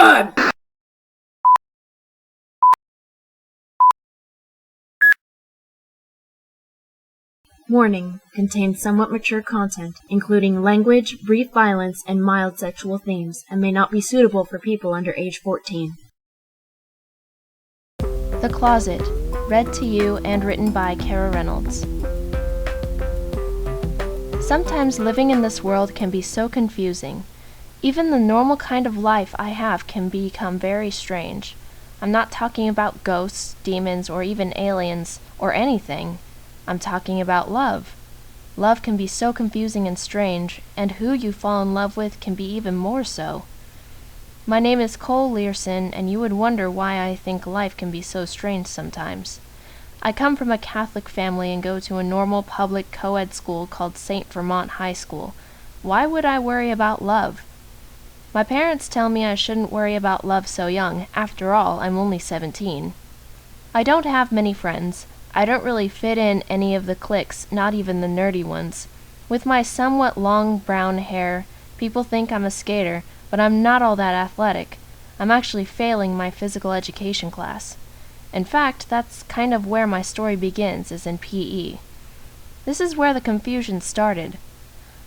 done! Warning: contains somewhat mature content, including language, brief violence, and mild sexual themes, and may not be suitable for people under age 14. The Closet, read to you and written by Kara Reynolds. Sometimes living in this world can be so confusing. Even the normal kind of life I have can become very strange. I'm not talking about ghosts, demons, or even aliens, or anything. I'm talking about love. Love can be so confusing and strange, and who you fall in love with can be even more so. My name is Cole Learson, and you would wonder why I think life can be so strange sometimes. I come from a Catholic family and go to a normal public co-ed school called St. Vermont High School. Why would I worry about love? My parents tell me I shouldn't worry about love so young. After all, I'm only 17. I don't have many friends. I don't really fit in any of the cliques, not even the nerdy ones. With my somewhat long brown hair, people think I'm a skater, but I'm not all that athletic. I'm actually failing my physical education class. In fact, that's kind of where my story begins, is in PE. This is where the confusion started.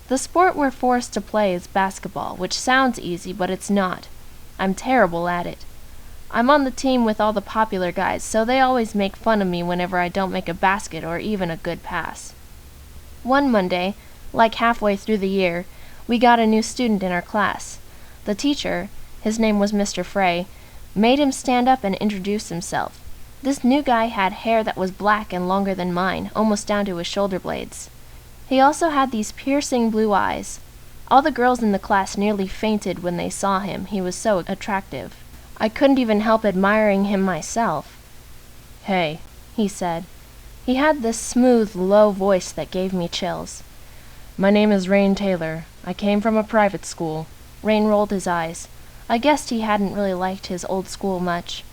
The sport we're forced to play is basketball, which sounds easy, but it's not. I'm terrible at it. I'm on the team with all the popular guys, so they always make fun of me whenever I don't make a basket or even a good pass. One Monday, like halfway through the year, we got a new student in our class. The teacher, his name was Mr. Frey, made him stand up and introduce himself. This new guy had hair that was black and longer than mine, almost down to his shoulder blades. He also had these piercing blue eyes. All the girls in the class nearly fainted when they saw him. He was so attractive. I couldn't even help admiring him myself. "Hey," he said. He had this smooth, low voice that gave me chills. "My name is Rain Taylor. I came from a private school." Rain rolled his eyes. I guessed he hadn't really liked his old school much.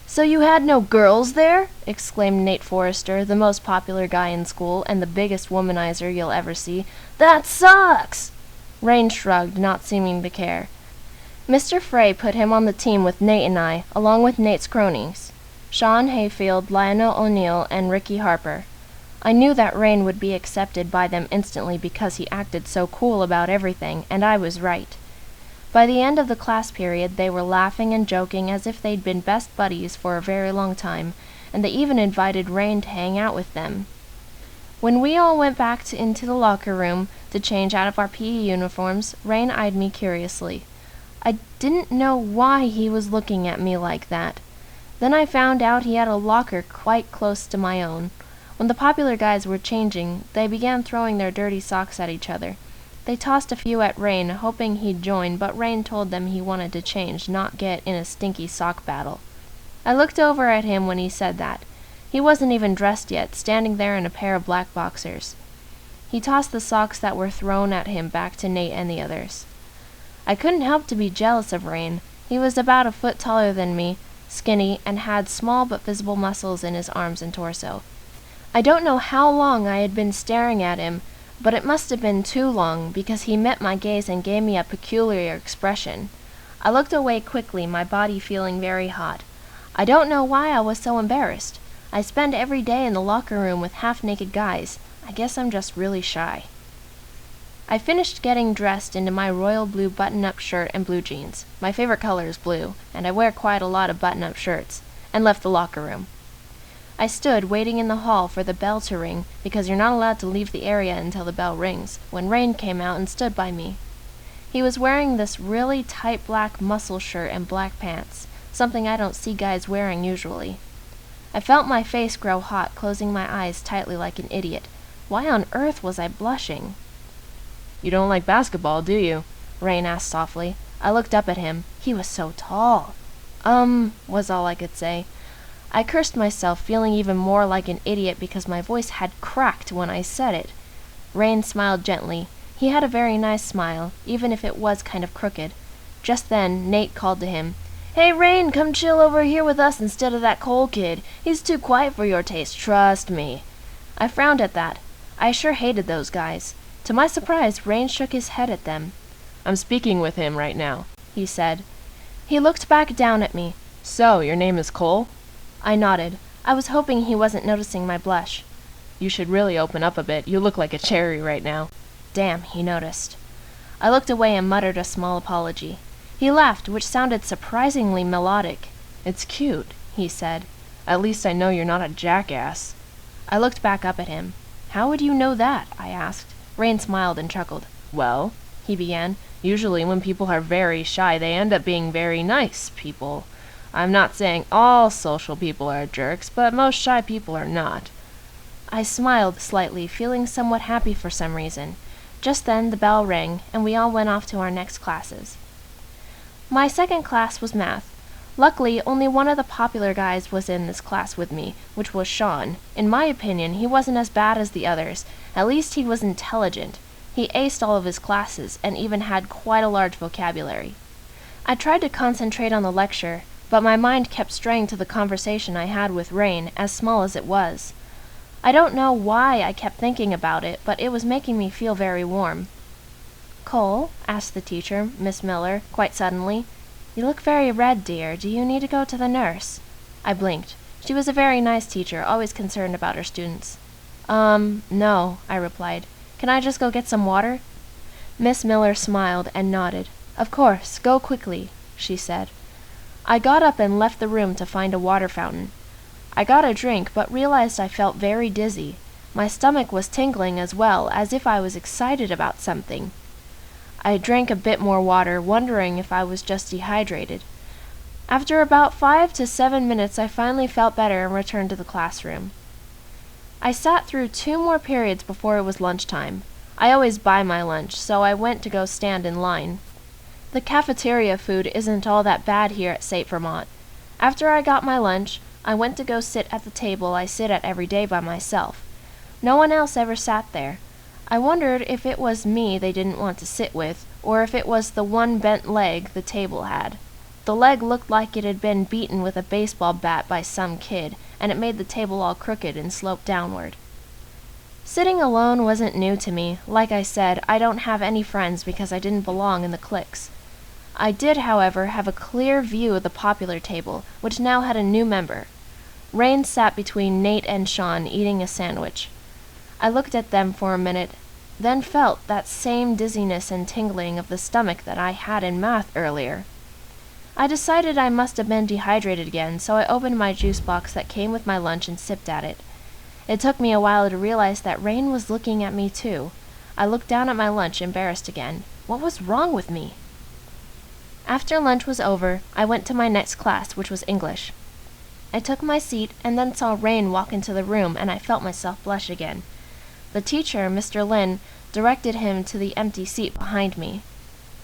"So you had no girls there?" exclaimed Nate Forrester, the most popular guy in school and the biggest womanizer you'll ever see. "That sucks!" Rain shrugged, not seeming to care. Mr. Frey put him on the team with Nate and I, along with Nate's cronies, Sean Hayfield, Lionel O'Neill, and Ricky Harper. I knew that Rain would be accepted by them instantly because he acted so cool about everything, and I was right. By the end of the class period, they were laughing and joking as if they'd been best buddies for a very long time, and they even invited Rain to hang out with them. When we all went back into the locker room to change out of our PE uniforms, Rain eyed me curiously. I didn't know why he was looking at me like that. Then I found out he had a locker quite close to my own. When the popular guys were changing, they began throwing their dirty socks at each other. They tossed a few at Rain, hoping he'd join, but Rain told them he wanted to change, not get in a stinky sock battle. I looked over at him when he said that. He wasn't even dressed yet, standing there in a pair of black boxers. He tossed the socks that were thrown at him back to Nate and the others. I couldn't help to be jealous of Rain. He was about a foot taller than me, skinny, and had small but visible muscles in his arms and torso. I don't know how long I had been staring at him, but it must have been too long, because he met my gaze and gave me a peculiar expression. I looked away quickly, my body feeling very hot. I don't know why I was so embarrassed. I spend every day in the locker room with half-naked guys. I guess I'm just really shy. I finished getting dressed into my royal blue button-up shirt and blue jeans. My favorite color is blue, and I wear quite a lot of button-up shirts, and left the locker room. I stood waiting in the hall for the bell to ring, because you're not allowed to leave the area until the bell rings, when Rain came out and stood by me. He was wearing this really tight black muscle shirt and black pants, something I don't see guys wearing usually. I felt my face grow hot, closing my eyes tightly like an idiot. Why on earth was I blushing? "You don't like basketball, do you?" Rain asked softly. I looked up at him. He was so tall. Was all I could say. I cursed myself, feeling even more like an idiot because my voice had cracked when I said it. Rain smiled gently. He had a very nice smile, even if it was kind of crooked. Just then, Nate called to him. "Hey, Rain, come chill over here with us instead of that Cole kid. He's too quiet for your taste, trust me." I frowned at that. I sure hated those guys. To my surprise, Rain shook his head at them. "I'm speaking with him right now." he said. He looked back down at me. So, your name is Cole? I nodded. I was hoping he wasn't noticing my blush. You should really open up a bit. You look like a cherry right now. Damn, he noticed. I looked away and muttered a small apology. He laughed, which sounded surprisingly melodic. It's cute, he said. At least I know you're not a jackass. I looked back up at him. How would you know that? I asked. Rain smiled and chuckled. Well, he began, usually when people are very shy, they end up being very nice people. I'm not saying all social people are jerks, but most shy people are not. I smiled slightly, feeling somewhat happy for some reason. Just then the bell rang, and we all went off to our next classes. My second class was math. Luckily, only one of the popular guys was in this class with me, which was Sean. In my opinion, he wasn't as bad as the others. At least he was intelligent. He aced all of his classes, and even had quite a large vocabulary. I tried to concentrate on the lecture, but my mind kept straying to the conversation I had with Rain, as small as it was. I don't know why I kept thinking about it, but it was making me feel very warm. "Cole," asked the teacher, Miss Miller, quite suddenly, "you look very red, dear. Do you need to go to the nurse?" I blinked. She was a very nice teacher, always concerned about her students. No," I replied. "Can I just go get some water?" Miss Miller smiled and nodded. "Of course, go quickly," she said. I got up and left the room to find a water fountain. I got a drink, but realized I felt very dizzy. My stomach was tingling as well, as if I was excited about something. I drank a bit more water, wondering if I was just dehydrated. After about 5 to 7 minutes, I finally felt better and returned to the classroom. I sat through 2 more periods before it was lunchtime. I always buy my lunch, so I went to go stand in line. The cafeteria food isn't all that bad here at St. Vermont. After I got my lunch, I went to go sit at the table I sit at every day by myself. No one else ever sat there. I wondered if it was me they didn't want to sit with, or if it was the one bent leg the table had. The leg looked like it had been beaten with a baseball bat by some kid, and it made the table all crooked and sloped downward. Sitting alone wasn't new to me. Like I said, I don't have any friends because I didn't belong in the cliques. I did, however, have a clear view of the popular table, which now had a new member. Rain sat between Nate and Sean, eating a sandwich. I looked at them for a minute, then felt that same dizziness and tingling of the stomach that I had in math earlier. I decided I must have been dehydrated again, so I opened my juice box that came with my lunch and sipped at it. It took me a while to realize that Rain was looking at me too. I looked down at my lunch, embarrassed again. What was wrong with me? After lunch was over, I went to my next class, which was English. I took my seat and then saw Rain walk into the room, and I felt myself blush again. The teacher, Mr. Lin, directed him to the empty seat behind me.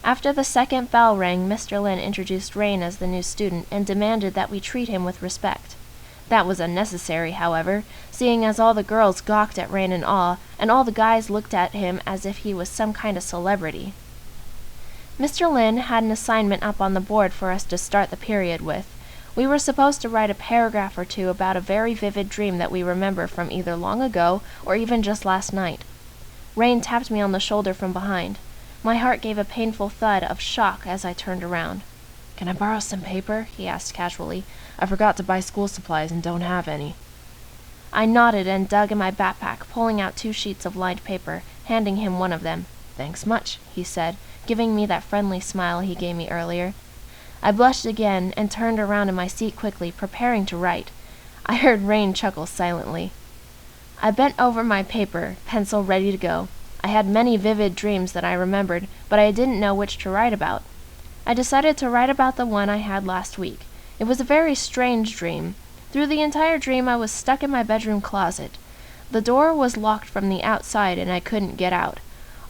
After the second bell rang, Mr. Lin introduced Rain as the new student and demanded that we treat him with respect. That was unnecessary, however, seeing as all the girls gawked at Rain in awe, and all the guys looked at him as if he was some kind of celebrity. Mr. Lin had an assignment up on the board for us to start the period with. We were supposed to write a paragraph or two about a very vivid dream that we remember from either long ago or even just last night. Rain tapped me on the shoulder from behind. My heart gave a painful thud of shock as I turned around. "Can I borrow some paper?" he asked casually. "I forgot to buy school supplies and don't have any." I nodded and dug in my backpack, pulling out 2 sheets of lined paper, handing him one of them. "Thanks much," he said, giving me that friendly smile he gave me earlier. I blushed again and turned around in my seat quickly, preparing to write. I heard Rain chuckle silently. I bent over my paper, pencil ready to go. I had many vivid dreams that I remembered, but I didn't know which to write about. I decided to write about the one I had last week. It was a very strange dream. Through the entire dream I was stuck in my bedroom closet. The door was locked from the outside and I couldn't get out.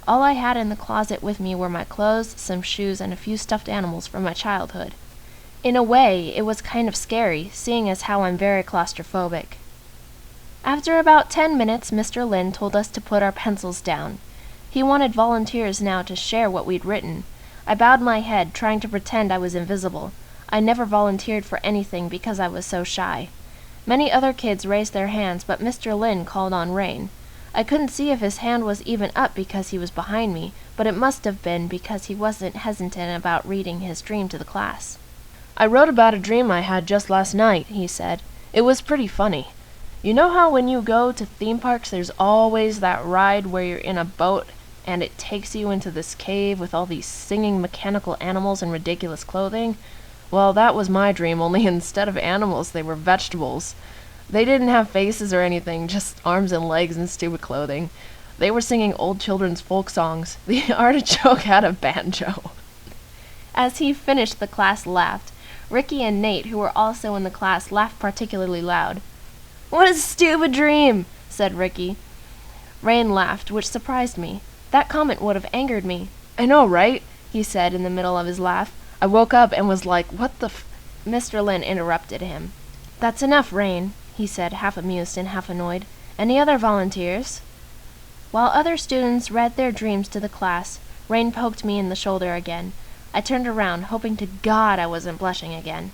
All I had in the closet with me were my clothes, some shoes, and a few stuffed animals from my childhood. In a way, it was kind of scary, seeing as how I'm very claustrophobic. After about 10 minutes, Mr. Lin told us to put our pencils down. He wanted volunteers now to share what we'd written. I bowed my head, trying to pretend I was invisible. I never volunteered for anything because I was so shy. Many other kids raised their hands, but Mr. Lin called on Rain. I couldn't see if his hand was even up because he was behind me, but it must have been because he wasn't hesitant about reading his dream to the class. I wrote about a dream I had just last night, he said. It was pretty funny. You know how when you go to theme parks there's always that ride where you're in a boat and it takes you into this cave with all these singing mechanical animals in ridiculous clothing? Well, that was my dream, only instead of animals they were vegetables. They didn't have faces or anything, just arms and legs and stupid clothing. They were singing old children's folk songs. The artichoke had a banjo. As he finished, the class laughed. Ricky and Nate, who were also in the class, laughed particularly loud. "What a stupid dream," said Ricky. Rain laughed, which surprised me. That comment would have angered me. "I know, right?" he said in the middle of his laugh. I woke up and was like, what the Mr. Lin interrupted him. "That's enough, Rain," he said, half amused and half annoyed. "Any other volunteers?" While other students read their dreams to the class, Rain poked me in the shoulder again. I turned around, hoping to God I wasn't blushing again.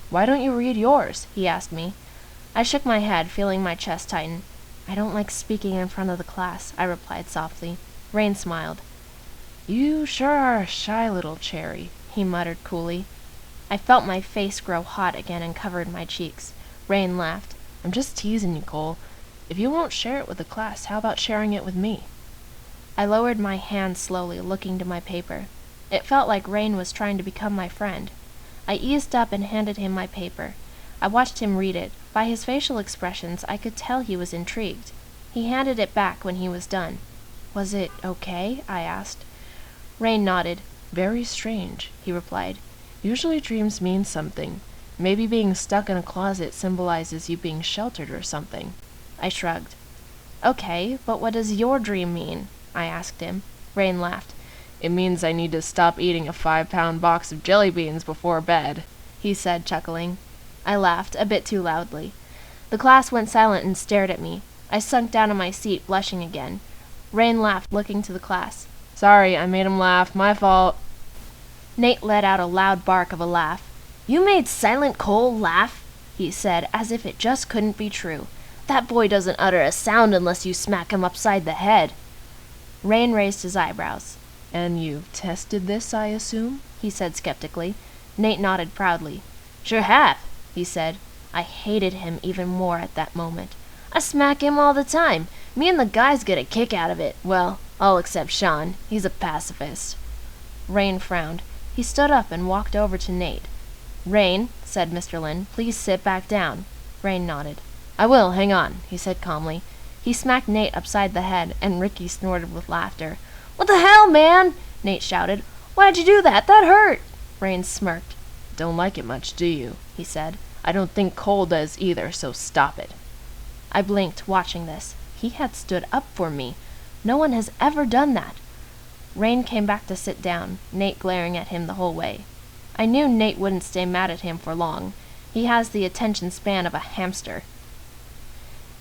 "Why don't you read yours?" he asked me. I shook my head, feeling my chest tighten. "I don't like speaking in front of the class," I replied softly. Rain smiled. "You sure are a shy little cherry," he muttered coolly. I felt my face grow hot again and covered my cheeks. Rain laughed. "I'm just teasing you, Cole. If you won't share it with the class, how about sharing it with me?" I lowered my hand slowly, looking to my paper. It felt like Rain was trying to become my friend. I eased up and handed him my paper. I watched him read it. By his facial expressions, I could tell he was intrigued. He handed it back when he was done. "Was it okay?" I asked. Rain nodded. "Very strange," he replied. "Usually dreams mean something. Maybe being stuck in a closet symbolizes you being sheltered or something." I shrugged. "Okay, but what does your dream mean?" I asked him. Rain laughed. "It means I need to stop eating a 5-pound box of jelly beans before bed," he said, chuckling. I laughed, a bit too loudly. The class went silent and stared at me. I sunk down in my seat, blushing again. Rain laughed, looking to the class. "Sorry, I made him laugh. My fault." Nate let out a loud bark of a laugh. "You made Silent Cole laugh?" he said, as if it just couldn't be true. "That boy doesn't utter a sound unless you smack him upside the head." Rain raised his eyebrows. "And you've tested this, I assume?" he said skeptically. Nate nodded proudly. "Sure have," he said. I hated him even more at that moment. "I smack him all the time. Me and the guys get a kick out of it. Well, all except Sean. He's a pacifist." Rain frowned. He stood up and walked over to Nate. "Rain," said Mr. Lin, "please sit back down." Rain nodded. "I will, hang on," he said calmly. He smacked Nate upside the head, and Ricky snorted with laughter. "What the hell, man?" Nate shouted. "Why'd you do that? That hurt!" Rain smirked. "Don't like it much, do you?" he said. "I don't think Cole does either, so stop it." I blinked, watching this. He had stood up for me. No one has ever done that. Rain came back to sit down, Nate glaring at him the whole way. I knew Nate wouldn't stay mad at him for long. He has the attention span of a hamster.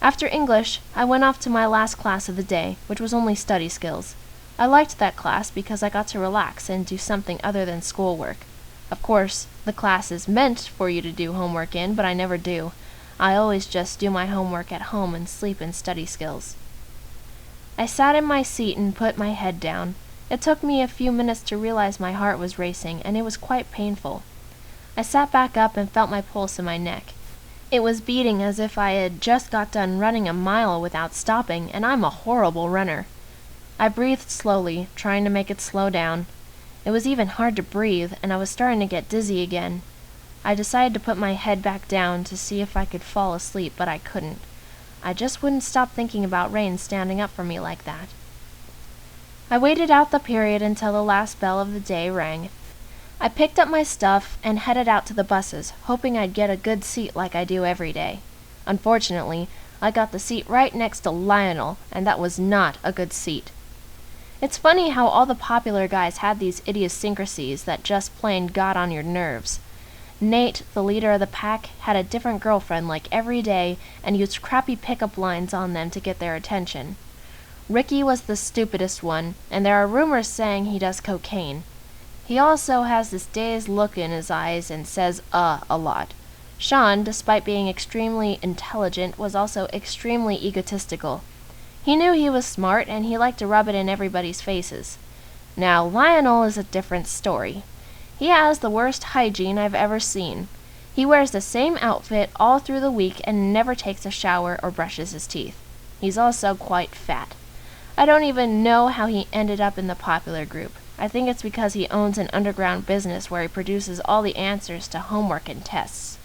After English, I went off to my last class of the day, which was only study skills. I liked that class because I got to relax and do something other than schoolwork. Of course, the class is meant for you to do homework in, but I never do. I always just do my homework at home and sleep in study skills. I sat in my seat and put my head down. It took me a few minutes to realize my heart was racing, and it was quite painful. I sat back up and felt my pulse in my neck. It was beating as if I had just got done running a mile without stopping, and I'm a horrible runner. I breathed slowly, trying to make it slow down. It was even hard to breathe, and I was starting to get dizzy again. I decided to put my head back down to see if I could fall asleep, but I couldn't. I just wouldn't stop thinking about Rain standing up for me like that. I waited out the period until the last bell of the day rang. I picked up my stuff and headed out to the buses, hoping I'd get a good seat like I do every day. Unfortunately, I got the seat right next to Lionel, and that was not a good seat. It's funny how all the popular guys had these idiosyncrasies that just plain got on your nerves. Nate, the leader of the pack, had a different girlfriend like every day and used crappy pickup lines on them to get their attention. Ricky was the stupidest one, and there are rumors saying he does cocaine. He also has this dazed look in his eyes and says a lot. Sean, despite being extremely intelligent, was also extremely egotistical. He knew he was smart, and he liked to rub it in everybody's faces. Now, Lionel is a different story. He has the worst hygiene I've ever seen. He wears the same outfit all through the week and never takes a shower or brushes his teeth. He's also quite fat. I don't even know how he ended up in the popular group. I think it's because he owns an underground business where he produces all the answers to homework and tests.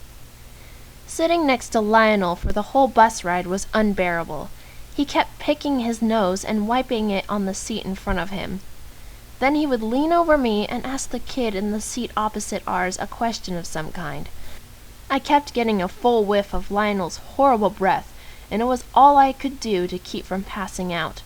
Sitting next to Lionel for the whole bus ride was unbearable. He kept picking his nose and wiping it on the seat in front of him. Then he would lean over me and ask the kid in the seat opposite ours a question of some kind. I kept getting a full whiff of Lionel's horrible breath, and it was all I could do to keep from passing out.